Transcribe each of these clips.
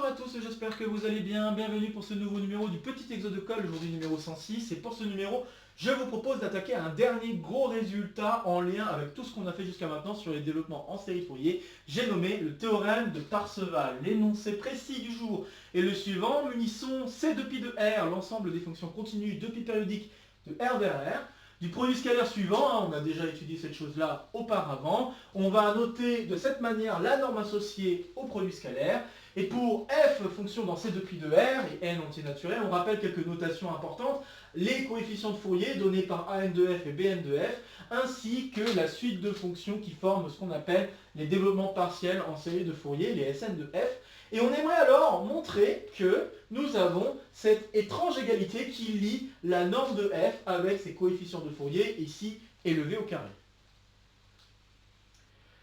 à tous, j'espère que vous allez bien. Bienvenue pour ce nouveau numéro du Petit Exo de Colle, aujourd'hui numéro 106. Et pour ce numéro, je vous propose d'attaquer un dernier gros résultat en lien avec tout ce qu'on a fait jusqu'à maintenant sur les développements en série de Fourier. J'ai nommé le théorème de Parseval. L'énoncé précis du jour est le suivant. Munissons C de pi de R, l'ensemble des fonctions continues de pi périodique de R vers R. Du produit scalaire suivant, on a déjà étudié cette chose-là auparavant, on va noter de cette manière la norme associée au produit scalaire. Et pour f, fonction dans C de pi de R et n entier naturel, on rappelle quelques notations importantes, les coefficients de Fourier donnés par an de f et bn de f, ainsi que la suite de fonctions qui forment ce qu'on appelle les développements partiels en série de Fourier, les Sn de f. Et on aimerait alors montrer que nous avons cette étrange égalité qui lie la norme de f avec ses coefficients de Fourier, ici élevés au carré.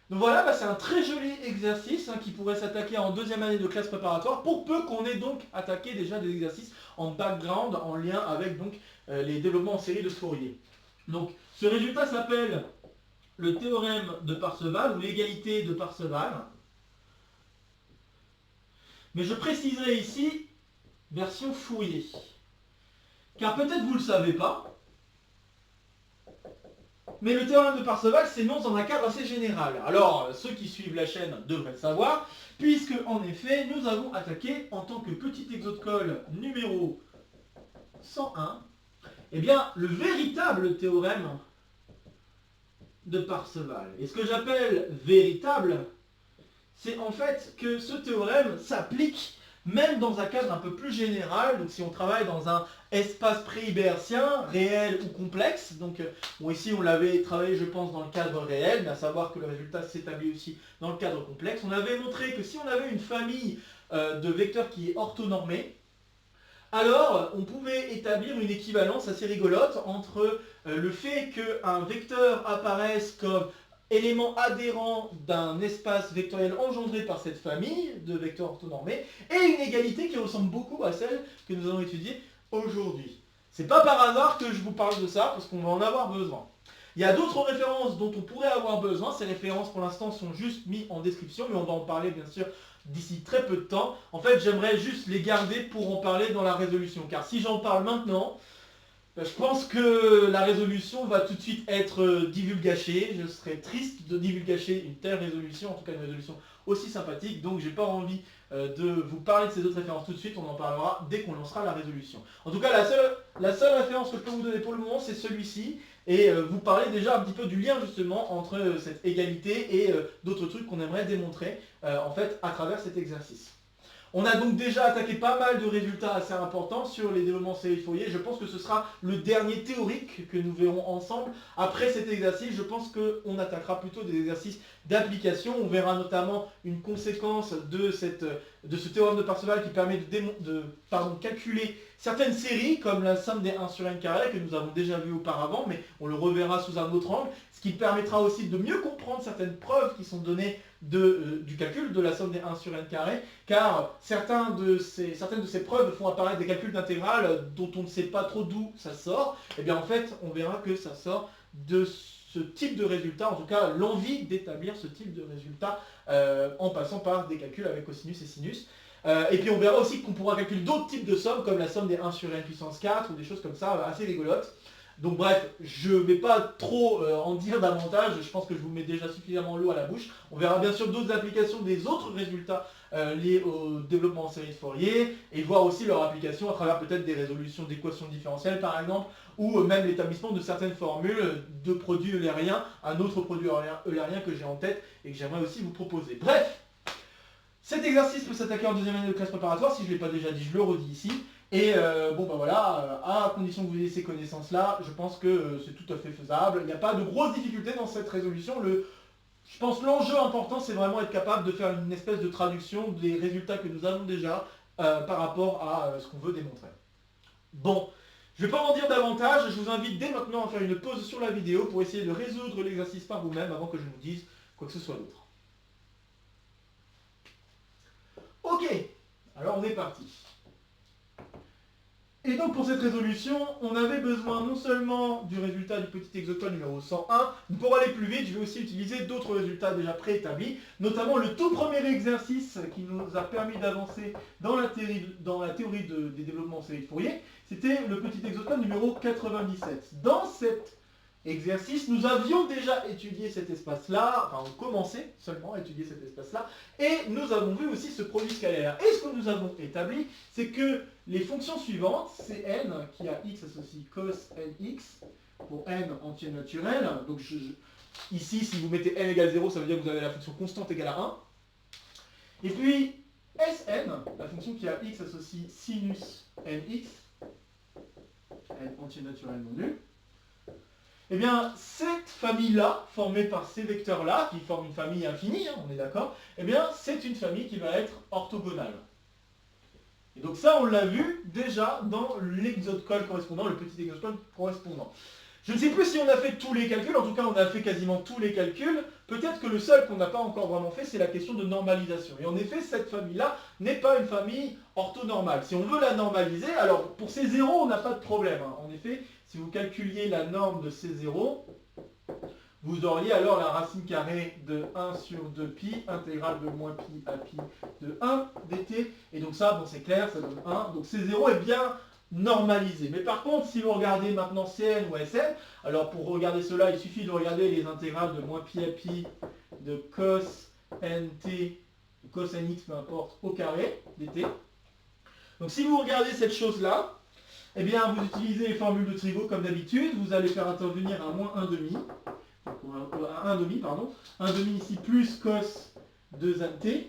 Donc voilà, c'est un très joli exercice qui pourrait s'attaquer en deuxième année de classe préparatoire, pour peu qu'on ait donc attaqué déjà des exercices en background, en lien avec donc, les développements en série de Fourier. Donc ce résultat s'appelle le théorème de Parseval, ou l'égalité de Parseval. Mais je préciserai ici version Fourier. Car peut-être vous ne le savez pas, mais le théorème de Parseval s'énonce dans un cadre assez général. Alors, ceux qui suivent la chaîne devraient le savoir, puisque en effet, nous avons attaqué en tant que petit exo de colle numéro 101, eh bien, le véritable théorème de Parseval. Et ce que j'appelle véritable, c'est en fait que ce théorème s'applique même dans un cadre un peu plus général. Donc si on travaille dans un espace pré-ibértien, réel ou complexe, donc bon, ici on l'avait travaillé je pense dans le cadre réel, mais à savoir que le résultat s'établit aussi dans le cadre complexe. On avait montré que si on avait une famille de vecteurs qui est orthonormée, alors on pouvait établir une équivalence assez rigolote entre le fait qu'un vecteur apparaisse comme élément adhérent d'un espace vectoriel engendré par cette famille de vecteurs orthonormés, et une égalité qui ressemble beaucoup à celle que nous allons étudier aujourd'hui. C'est pas par hasard que je vous parle de ça, parce qu'on va en avoir besoin. Il y a d'autres références dont on pourrait avoir besoin. Ces références pour l'instant sont juste mises en description, mais on va en parler bien sûr d'ici très peu de temps. En fait, j'aimerais juste les garder pour en parler dans la résolution, car si j'en parle maintenant, je pense que la résolution va tout de suite être divulgachée. Je serais triste de divulgacher une telle résolution, en tout cas une résolution aussi sympathique. Donc j'ai pas envie de vous parler de ces autres références tout de suite. On en parlera dès qu'on lancera la résolution. En tout cas, la seule référence que je peux vous donner pour le moment, c'est celui-ci. Et vous parler déjà un petit peu du lien justement entre cette égalité et d'autres trucs qu'on aimerait démontrer en fait à travers cet exercice. On a donc déjà attaqué pas mal de résultats assez importants sur les développements en série de Fourier. Je pense que ce sera le dernier théorique que nous verrons ensemble. Après cet exercice, je pense qu'on attaquera plutôt des exercices d'application. On verra notamment une conséquence de ce théorème de Parseval qui permet de calculer certaines séries, comme la somme des 1 sur n carré, que nous avons déjà vu auparavant, mais on le reverra sous un autre angle, ce qui permettra aussi de mieux comprendre certaines preuves qui sont données du calcul de la somme des 1 sur n carré, car certaines de ces preuves font apparaître des calculs d'intégrales dont on ne sait pas trop d'où ça sort. Et bien en fait, on verra que ça sort de ce type de résultat, en tout cas l'envie d'établir ce type de résultat en passant par des calculs avec cosinus et sinus. Et puis on verra aussi qu'on pourra calculer d'autres types de sommes, comme la somme des 1 sur n puissance 4, ou des choses comme ça, assez rigolotes. Donc bref, je ne vais pas trop en dire davantage, je pense que je vous mets déjà suffisamment l'eau à la bouche. On verra bien sûr d'autres applications des autres résultats liés au développement en série de Fourier, et voir aussi leur application à travers peut-être des résolutions d'équations différentielles par exemple, ou même l'établissement de certaines formules de produits eulériens, un autre produit eulérien que j'ai en tête et que j'aimerais aussi vous proposer. Bref, cet exercice peut s'attaquer en deuxième année de classe préparatoire, si je ne l'ai pas déjà dit, je le redis ici. Et à condition que vous ayez ces connaissances-là, je pense que c'est tout à fait faisable. Il n'y a pas de grosses difficultés dans cette résolution. Je pense que l'enjeu important, c'est vraiment être capable de faire une espèce de traduction des résultats que nous avons déjà par rapport à ce qu'on veut démontrer. Bon, je ne vais pas en dire davantage. Je vous invite dès maintenant à faire une pause sur la vidéo pour essayer de résoudre l'exercice par vous-même avant que je vous dise quoi que ce soit d'autre. Ok, alors on est parti. Et donc pour cette résolution, on avait besoin non seulement du résultat du petit exocode numéro 101, mais pour aller plus vite, je vais aussi utiliser d'autres résultats déjà préétablis, notamment le tout premier exercice qui nous a permis d'avancer dans la théorie des développements en série de Fourier, c'était le petit exocode numéro 97. Dans cet exercice, nous avions déjà étudié cet espace-là, enfin on commençait seulement à étudier cet espace-là, et nous avons vu aussi ce produit scalaire. Et ce que nous avons établi, c'est que les fonctions suivantes, Cn qui a x associe cos nx, pour n entier naturel, donc ici si vous mettez n égale 0, ça veut dire que vous avez la fonction constante égale à 1, et puis Sn, la fonction qui a x associe sinus nx, n entier naturel non nul, eh bien, cette famille-là, formée par ces vecteurs-là, qui forment une famille infinie, hein, on est d'accord, eh bien, c'est une famille qui va être orthogonale. Et donc ça, on l'a vu déjà dans l'exocode correspondant, le petit exocode correspondant. Je ne sais plus si on a fait tous les calculs, en tout cas on a fait quasiment tous les calculs. Peut-être que le seul qu'on n'a pas encore vraiment fait, c'est la question de normalisation. Et en effet, cette famille-là n'est pas une famille orthonormale. Si on veut la normaliser, alors pour ces zéros, on n'a pas de problème. Hein. En effet, si vous calculiez la norme de ces zéros, vous auriez alors la racine carrée de 1 sur 2pi, intégrale de moins pi à pi de 1 dt. Et donc ça, bon c'est clair, ça donne 1. Donc ces zéros est bien normalisé. Mais par contre, si vous regardez maintenant Cn ou Sn, alors pour regarder cela, il suffit de regarder les intégrales de moins pi à pi de cos nt, cos nx, peu importe, au carré dt. Donc si vous regardez cette chose-là, eh bien vous utilisez les formules de Trigo comme d'habitude, vous allez faire intervenir un moins 1 demi, un demi, pardon, 1 demi ici plus cos 2nt,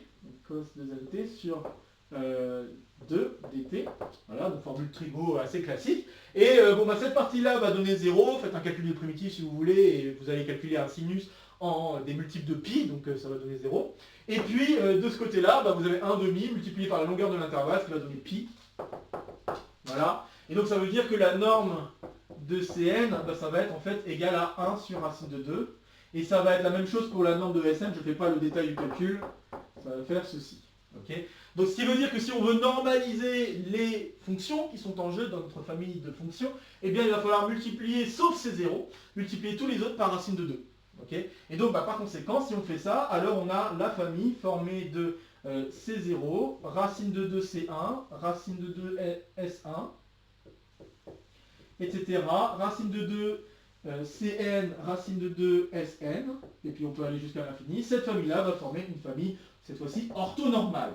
cos 2nt sur 2 dt, voilà, donc formule Trigo assez classique. Et bon, bah, cette partie-là va donner 0, faites un calcul de primitif si vous voulez, et vous allez calculer un sinus en des multiples de pi, donc ça va donner 0. Et puis de ce côté-là, bah, vous avez 1 demi multiplié par la longueur de l'intervalle, ce qui va donner pi. Voilà. Et donc ça veut dire que la norme de Cn, bah, ça va être en fait égal à 1 sur racine de 2. Et ça va être la même chose pour la norme de Sn, je ne fais pas le détail du calcul, ça va faire ceci. Okay. Donc ce qui veut dire que si on veut normaliser les fonctions qui sont en jeu dans notre famille de fonctions, eh bien il va falloir multiplier, sauf ces zéros, multiplier tous les autres par racine de 2. Okay. Et donc bah, par conséquent, si on fait ça, alors on a la famille formée de C0, racine de 2 C1, racine de 2 S1, etc. Racine de 2 Cn, racine de 2 Sn, et puis on peut aller jusqu'à l'infini. Cette famille-là va former une famille, cette fois-ci, orthonormale.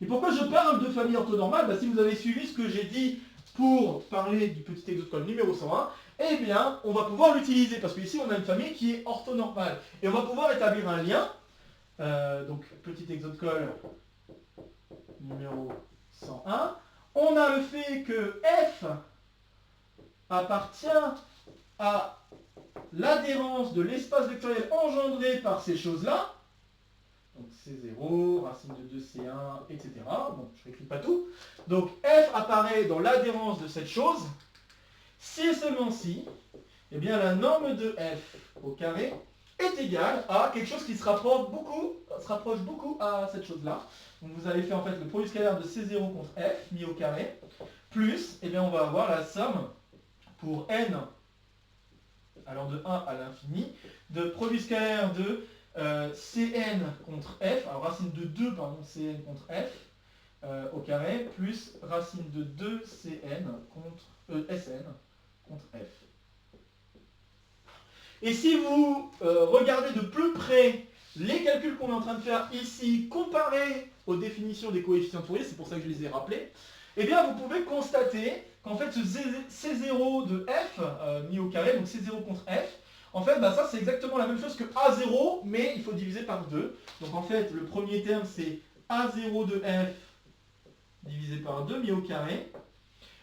Et pourquoi je parle de famille orthonormale? Bah, si vous avez suivi ce que j'ai dit pour parler du petit exocode numéro 101, eh bien, on va pouvoir l'utiliser, parce qu'ici, on a une famille qui est orthonormale. Et on va pouvoir établir un lien. Donc, petit exocode numéro 101. On a le fait que f appartient à l'adhérence de l'espace vectoriel engendré par ces choses-là. Donc C0, racine de 2C1, etc. Bon, je n'écris pas tout. Donc f apparaît dans l'adhérence de cette chose. Si et seulement si, eh bien la norme de f au carré est égale à quelque chose qui se rapproche beaucoup à cette chose-là. Donc vous allez faire en fait le produit scalaire de C0 contre f mis au carré, plus, eh bien on va avoir la somme pour n allant de 1 à l'infini, de produit scalaire de Cn contre f, alors racine de 2, pardon, Cn contre f, au carré, plus racine de 2 Cn contre Sn contre f. Et si vous regardez de plus près les calculs qu'on est en train de faire ici, comparés aux définitions des coefficients de Fourier, c'est pour ça que je les ai rappelés, eh bien vous pouvez constater qu'en fait ce C0 de f mis au carré, donc C0 contre f, en fait bah, ça c'est exactement la même chose que A0, mais il faut diviser par 2. Donc en fait le premier terme c'est A0 de f divisé par 2 mis au carré.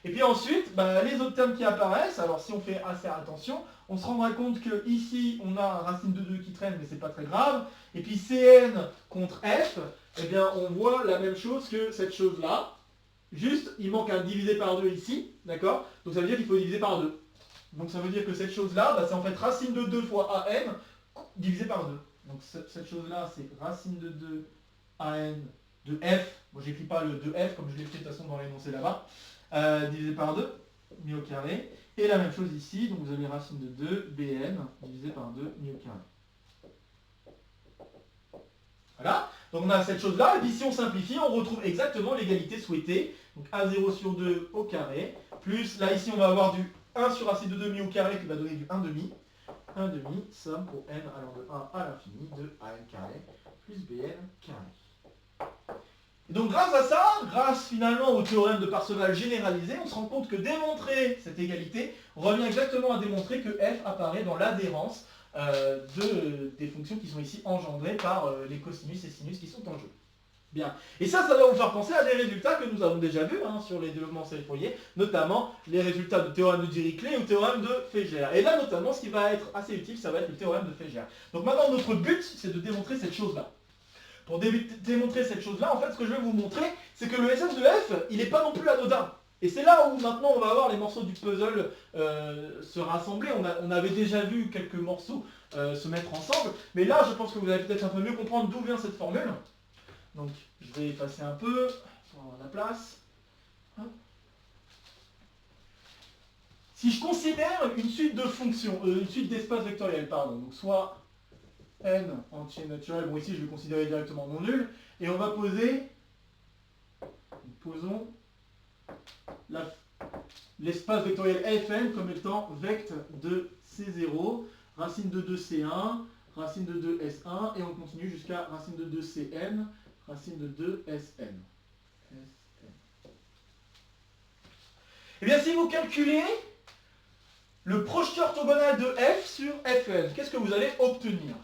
Et puis ensuite, bah, les autres termes qui apparaissent, alors si on fait assez attention, on se rendra compte que ici on a racine de 2 qui traîne, mais c'est pas très grave. Et puis Cn contre f, eh bien on voit la même chose que cette chose-là. Juste, il manque un divisé par 2 ici, d'accord? Donc ça veut dire qu'il faut diviser par 2. Donc ça veut dire que cette chose-là, bah, c'est en fait racine de 2 fois an divisé par 2. Donc cette chose-là, c'est racine de 2 an de f. Bon, j'écris pas le 2f comme je l'ai fait de toute façon dans l'énoncé là-bas. divisé par 2, mi au carré. Et la même chose ici, donc vous avez racine de 2, bn, divisé par 2, mi au carré. Voilà, donc on a cette chose-là, et puis si on simplifie, on retrouve exactement l'égalité souhaitée. Donc A0 sur 2 au carré, plus, là ici on va avoir du 1 sur racine de 2 mi au carré qui va donner du 1 demi. 1 demi, somme pour n allant de 1 à l'infini de an carré plus bn carré. Et donc grâce à ça, grâce finalement au théorème de Parseval généralisé, on se rend compte que démontrer cette égalité revient exactement à démontrer que f apparaît dans l'adhérence des fonctions qui sont ici engendrées par les cosinus et sinus qui sont en jeu. Bien. Et ça va vous faire penser à des résultats que nous avons déjà vus sur les développements série Fourier, notamment les résultats du théorème de Dirichlet ou théorème de Fégère. Et là, notamment, ce qui va être assez utile, ça va être le théorème de Fégère. Donc maintenant, notre but, c'est de démontrer cette chose-là. Pour démontrer cette chose-là, en fait, ce que je vais vous montrer, c'est que le Sn de f, il n'est pas non plus anodin. Et c'est là où maintenant on va voir les morceaux du puzzle se rassembler. On avait déjà vu quelques morceaux se mettre ensemble, mais là, je pense que vous allez peut-être un peu mieux comprendre d'où vient cette formule. Donc, je vais effacer un peu pour avoir la place. Si je considère une suite de fonctions, une suite d'espaces vectoriels, pardon, donc soit n entier naturel, bon ici je vais considérer directement mon nul, et on va poser, posons l'espace vectoriel Fn comme étant vect de C0, racine de 2 C1, racine de 2 S1, et on continue jusqu'à racine de 2 Cn, racine de 2 Sn. Et bien si vous calculez le projeté orthogonal de f sur Fn, qu'est-ce que vous allez obtenir?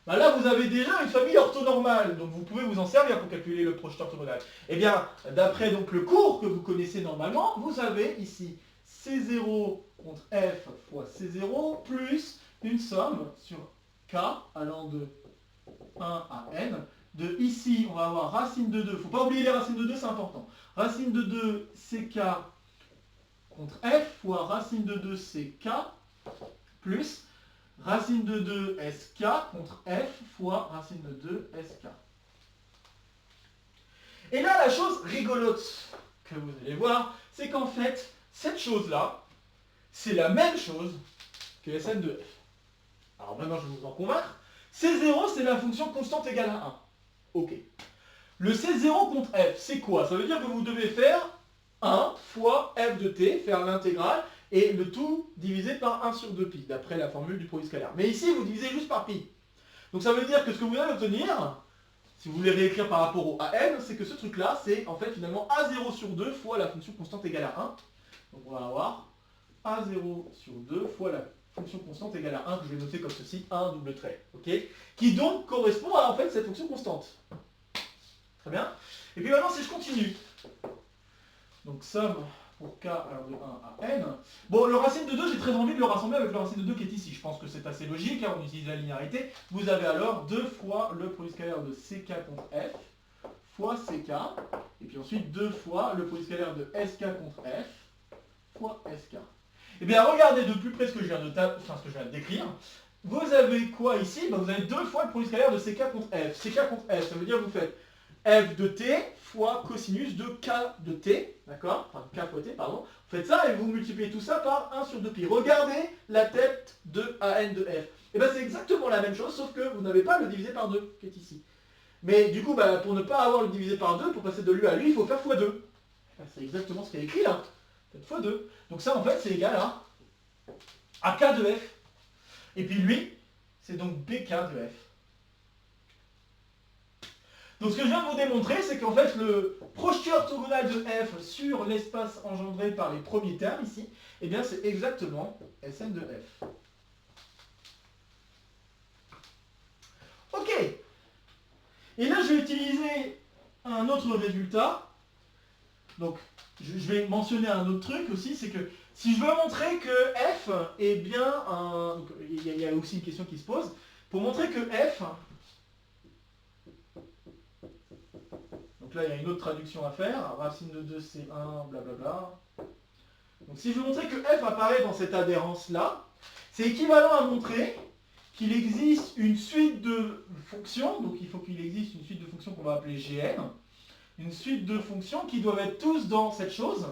Ben là, vous avez déjà une famille orthonormale, donc vous pouvez vous en servir pour calculer le projeté orthogonal. Et bien, d'après donc le cours que vous connaissez normalement, vous avez ici C0 contre f fois C0 plus une somme sur k allant de 1 à n. De ici, on va avoir racine de 2, il ne faut pas oublier les racines de 2, c'est important. Racine de 2 ck contre f fois racine de 2 ck plus racine de 2 sk contre f fois racine de 2 sk. Et là, la chose rigolote que vous allez voir, c'est qu'en fait, cette chose-là, c'est la même chose que Sn de f. Alors maintenant, je vais vous en convaincre. C0, c'est la fonction constante égale à 1. Ok. Le C0 contre f, c'est quoi? Ça veut dire que vous devez faire 1 fois f de t, faire l'intégrale, et le tout divisé par 1 sur 2pi, d'après la formule du produit scalaire. Mais ici, vous divisez juste par pi. Donc ça veut dire que ce que vous allez obtenir, si vous voulez réécrire par rapport au an, c'est que ce truc-là, c'est en fait finalement a0 sur 2 fois la fonction constante égale à 1. Donc on va avoir a0 sur 2 fois la fonction constante égale à 1, que je vais noter comme ceci, 1 double trait. Okay, qui donc correspond à en fait cette fonction constante. Très bien. Et puis maintenant, si je continue, donc somme pour k alors de 1 à n. Bon, le racine de 2, j'ai très envie de le rassembler avec le racine de 2 qui est ici. Je pense que c'est assez logique, on utilise la linéarité. Vous avez alors 2 fois le produit scalaire de ck contre f fois ck, et puis ensuite 2 fois le produit scalaire de sk contre f fois sk. Et bien regardez de plus près ce que je viens de décrire. Vous avez quoi ici? Ben, vous avez 2 fois le produit scalaire de ck contre f. ck contre f, ça veut dire que vous faites f de t fois cosinus de k de t, d'accord? Enfin, k fois t, pardon. Vous faites ça et vous multipliez tout ça par 1 sur 2pi. Regardez la tête de an de f. Et bien c'est exactement la même chose, sauf que vous n'avez pas le divisé par 2, qui est ici. Mais du coup, ben, pour ne pas avoir le divisé par 2, pour passer de lui à lui, il faut faire x2. C'est exactement ce qui est écrit là. Faites x2. Donc ça, en fait, c'est égal à k de f. Et puis lui, c'est donc bk de f. Donc ce que je viens de vous démontrer, c'est qu'en fait le projeté orthogonal de f sur l'espace engendré par les premiers termes ici, eh bien c'est exactement Sn de f. Ok. Et là je vais utiliser un autre résultat. Donc je vais mentionner un autre truc aussi, c'est que si je veux montrer que f est bien un... Donc, il y a aussi une question qui se pose. Pour montrer que f... Donc là, il y a une autre traduction à faire. Racine de 2, c'est 1, blablabla. Donc si je veux montrer que f apparaît dans cette adhérence-là, c'est équivalent à montrer qu'il existe une suite de fonctions, donc il faut qu'il existe une suite de fonctions qu'on va appeler Gn, une suite de fonctions qui doivent être tous dans cette chose.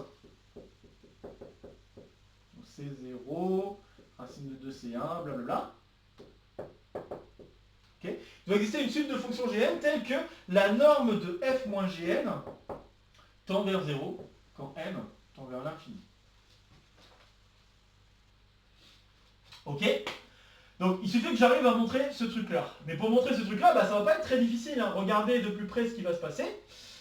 Donc C0, racine de 2, C1, blablabla. Okay. Il doit exister une suite de fonctions Gn telle que la norme de f moins Gn tend vers 0 quand n tend vers l'infini. Ok? Donc il suffit que j'arrive à montrer ce truc-là. Mais pour montrer ce truc-là, ça ne va pas être très difficile. Hein. Regardez de plus près ce qui va se passer.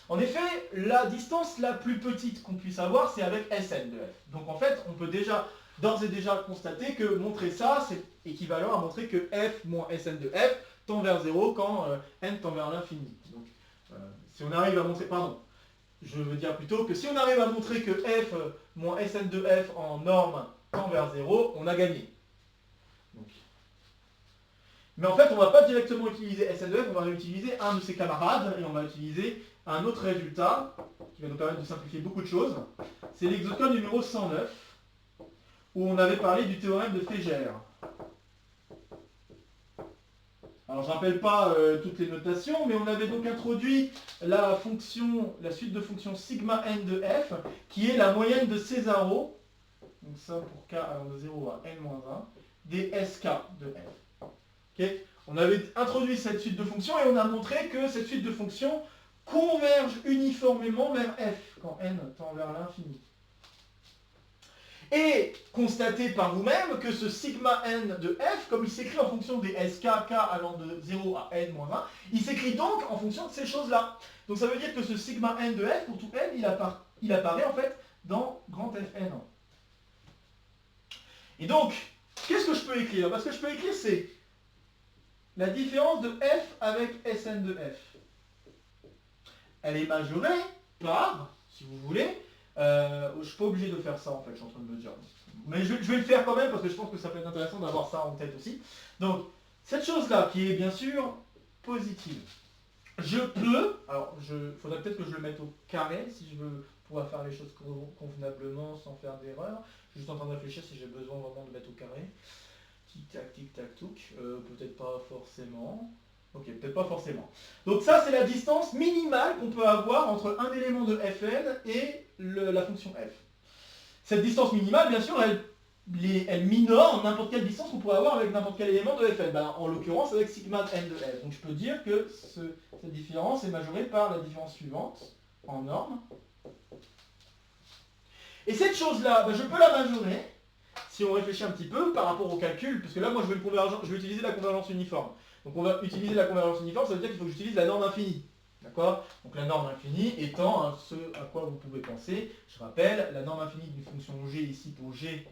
En effet, la distance la plus petite qu'on puisse avoir, c'est avec Sn de f. Donc en fait, on peut d'ores et déjà constater que montrer ça, c'est équivalent à montrer que f moins Sn de f tend vers 0 quand n tend vers l'infini. Donc si on arrive à montrer... Pardon. Je veux dire plutôt que si on arrive à montrer que f moins Sn de f en norme tend vers 0, on a gagné. Donc. Mais en fait, on ne va pas directement utiliser Sn de f, on va utiliser un de ses camarades et on va utiliser un autre résultat qui va nous permettre de simplifier beaucoup de choses. C'est l'exocode numéro 109 où on avait parlé du théorème de Fégère. Alors je ne rappelle pas toutes les notations, mais on avait donc introduit la suite de fonctions sigma n de f, qui est la moyenne de Césaro, donc ça pour k allant de 0 à n-1, des sk de f. Okay. On avait introduit cette suite de fonctions et on a montré que cette suite de fonctions converge uniformément vers f, quand n tend vers l'infini. Et constatez par vous-même que ce sigma n de f, comme il s'écrit en fonction des sk, k allant de 0 à n-1, il s'écrit donc en fonction de ces choses-là. Donc ça veut dire que ce sigma n de f, pour tout n, il apparaît en fait dans grand Fn. Et donc, qu'est-ce que je peux écrire? Ce que je peux écrire, c'est la différence de f avec Sn de f. Elle est majorée par, si vous voulez, je ne suis pas obligé de faire ça en fait, je suis en train de me dire. Mais je vais le faire quand même parce que je pense que ça peut être intéressant d'avoir ça en tête aussi. Donc, cette chose-là qui est bien sûr positive. Je peux, alors il faudrait peut-être que je le mette au carré si je veux pouvoir faire les choses convenablement sans faire d'erreur. Je suis juste en train de réfléchir si j'ai besoin vraiment de mettre au carré. Tic-tac, tic-tac, touc. Peut-être pas forcément. Ok, peut-être pas forcément. Donc ça, c'est la distance minimale qu'on peut avoir entre un élément de Fn et la fonction f. Cette distance minimale, bien sûr, elle minore n'importe quelle distance qu'on pourrait avoir avec n'importe quel élément de Fn. En l'occurrence, avec sigma n de f. Donc je peux dire que cette différence est majorée par la différence suivante, en norme. Et cette chose-là, je peux la majorer, si on réfléchit un petit peu, par rapport au calcul, parce que là, moi, je vais utiliser la convergence uniforme. Donc on va utiliser la convergence uniforme, ça veut dire qu'il faut que j'utilise la norme infinie. D'accord? Donc la norme infinie étant ce à quoi vous pouvez penser. Je rappelle, la norme infinie d'une fonction g ici pour g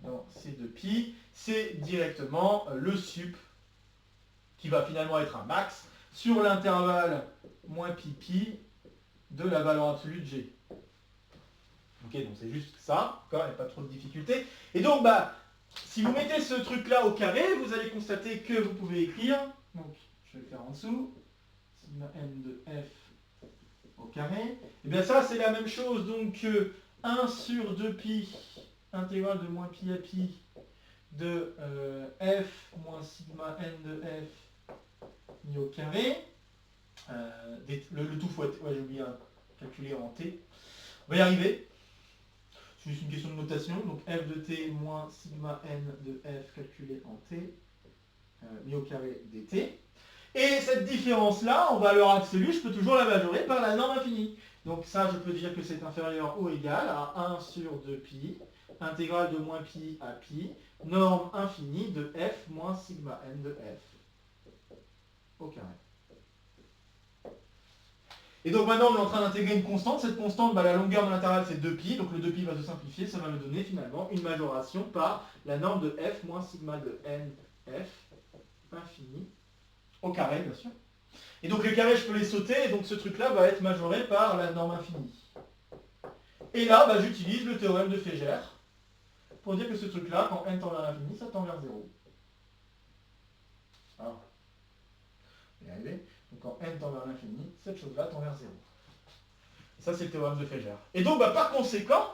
dans C de pi, c'est directement le sup qui va finalement être un max sur l'intervalle moins pi pi de la valeur absolue de g. Ok, donc c'est juste ça, il n'y a pas trop de difficultés. Et donc, si vous mettez ce truc-là au carré, vous allez constater que vous pouvez écrire, donc je vais le faire en dessous, sigma n de f au carré. Et bien ça, c'est la même chose, donc 1 sur 2 pi, intégrale de moins pi à pi, de f moins sigma n de f mis au carré. Le tout faut être, ouais j'ai oublié à calculer en t. On va y arriver. C'est juste une question de notation, donc f de t moins sigma n de f calculé en t, mis au carré dt. Et cette différence-là, en valeur absolue, je peux toujours la majorer par la norme infinie. Donc ça, je peux dire que c'est inférieur ou égal à 1 sur 2 pi, intégrale de moins pi à pi, norme infinie de f moins sigma n de f au carré. Et donc maintenant on est en train d'intégrer une constante. Cette constante, la longueur de l'intervalle c'est 2pi, donc le 2pi va se simplifier, ça va me donner finalement une majoration par la norme de f moins sigma de n f infini au carré bien sûr. Et donc les carrés je peux les sauter, et donc ce truc là va être majoré par la norme infinie. Et là j'utilise le théorème de Fégère pour dire que ce truc là, quand n tend vers l'infini, ça tend vers 0. Alors, on va y arriver. Donc quand n tend vers l'infini, cette chose-là tend vers 0. Et ça, c'est le théorème de Fégère. Et donc, par conséquent,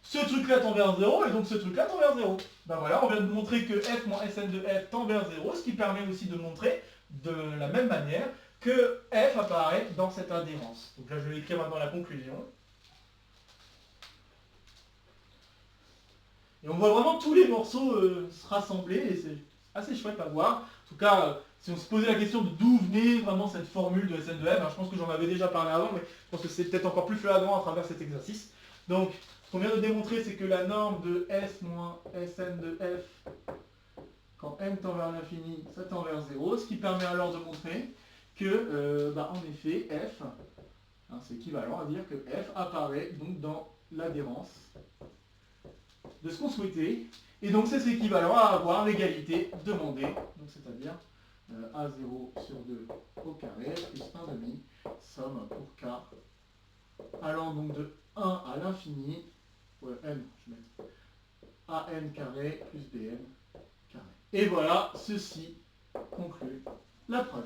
ce truc-là tend vers 0, et donc ce truc-là tend vers 0. Ben voilà, on vient de montrer que f moins Sn de f tend vers 0, ce qui permet aussi de montrer de la même manière que f apparaît dans cette adhérence. Donc là, je vais écrire maintenant la conclusion. Et on voit vraiment tous les morceaux se rassembler, et c'est assez chouette à voir. En tout cas, si on se posait la question de d'où venait vraiment cette formule de Sn de f, alors je pense que j'en avais déjà parlé avant, mais je pense que c'est peut-être encore plus flagrant à travers cet exercice. Donc, ce qu'on vient de démontrer, c'est que la norme de S moins Sn de f, quand n tend vers l'infini, ça tend vers 0, ce qui permet alors de montrer que, en effet, f, hein, c'est équivalent à dire que f apparaît donc dans l'adhérence de ce qu'on souhaitait, et donc c'est équivalent à avoir l'égalité demandée, donc c'est-à-dire A0 sur 2 au carré plus 1 demi, somme pour k allant donc de 1 à l'infini, n, je vais mettre an carré plus bn carré. Et voilà, ceci conclut la preuve.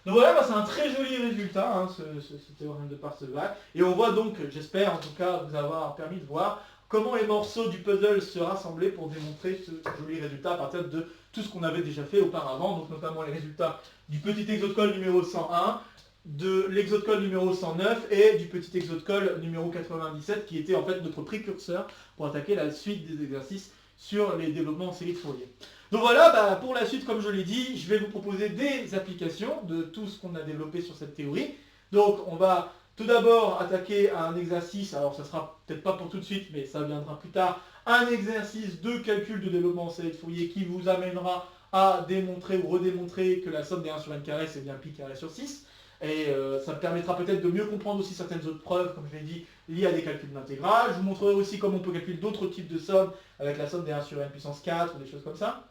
Donc voilà, c'est un très joli résultat, hein, ce théorème de Parseval. Et on voit donc, j'espère en tout cas vous avoir permis de voir comment les morceaux du puzzle se rassemblaient pour démontrer ce joli résultat à partir de tout ce qu'on avait déjà fait auparavant, donc notamment les résultats du petit exode-col numéro 101, de l'exode-col numéro 109 et du petit exode-col numéro 97 qui était en fait notre précurseur pour attaquer la suite des exercices sur les développements en série de Fourier. Donc voilà, pour la suite, comme je l'ai dit, je vais vous proposer des applications de tout ce qu'on a développé sur cette théorie. Donc on va tout d'abord attaquer un exercice, alors ça sera peut-être pas pour tout de suite, mais ça viendra plus tard, un exercice de calcul de développement en série de Fourier qui vous amènera à démontrer ou redémontrer que la somme des 1 sur n carré, c'est bien pi carré sur 6. Et ça me permettra peut-être de mieux comprendre aussi certaines autres preuves, comme je l'ai dit, liées à des calculs d'intégrale. Je vous montrerai aussi comment on peut calculer d'autres types de sommes, avec la somme des 1 sur n puissance 4 ou des choses comme ça.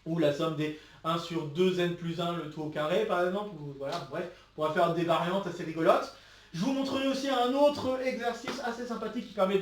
Ou la somme des 1 sur 2n plus 1, le tout au carré par exemple. Ou, voilà, bref, on va faire des variantes assez rigolotes. Je vous montrerai aussi un autre exercice assez sympathique qui permet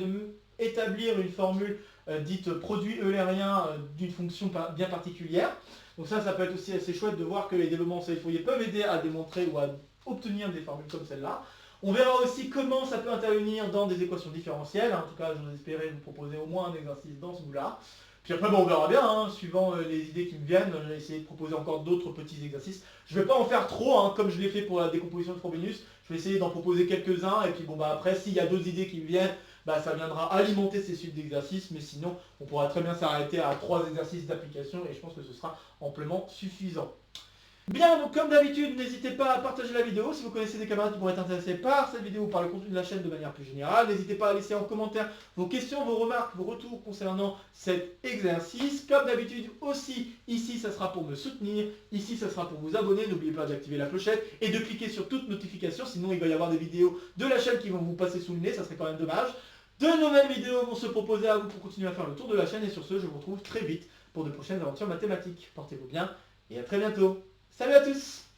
d'établir une formule dite produit eulérien d'une fonction bien particulière. Donc ça peut être aussi assez chouette de voir que les développements en série de Fourier peuvent aider à démontrer ou à obtenir des formules comme celle-là. On verra aussi comment ça peut intervenir dans des équations différentielles. En tout cas, je vous espérais vous proposer au moins un exercice dans ce goût-là. Puis après, on verra bien, hein, suivant les idées qui me viennent, je vais essayer de proposer encore d'autres petits exercices. Je ne vais pas en faire trop, hein, comme je l'ai fait pour la décomposition de Frobenius. Je vais essayer d'en proposer quelques-uns, et puis après, s'il y a d'autres idées qui me viennent, ça viendra alimenter ces suites d'exercices, mais sinon, on pourra très bien s'arrêter à 3 exercices d'application, et je pense que ce sera amplement suffisant. Bien, donc comme d'habitude, n'hésitez pas à partager la vidéo. Si vous connaissez des camarades qui pourraient être intéressés par cette vidéo ou par le contenu de la chaîne de manière plus générale, n'hésitez pas à laisser en commentaire vos questions, vos remarques, vos retours concernant cet exercice. Comme d'habitude aussi, ici, ça sera pour me soutenir. Ici, ça sera pour vous abonner. N'oubliez pas d'activer la clochette et de cliquer sur toute notification. Sinon, il va y avoir des vidéos de la chaîne qui vont vous passer sous le nez. Ça serait quand même dommage. De nouvelles vidéos vont se proposer à vous pour continuer à faire le tour de la chaîne. Et sur ce, je vous retrouve très vite pour de prochaines aventures mathématiques. Portez-vous bien et à très bientôt. Salut à tous!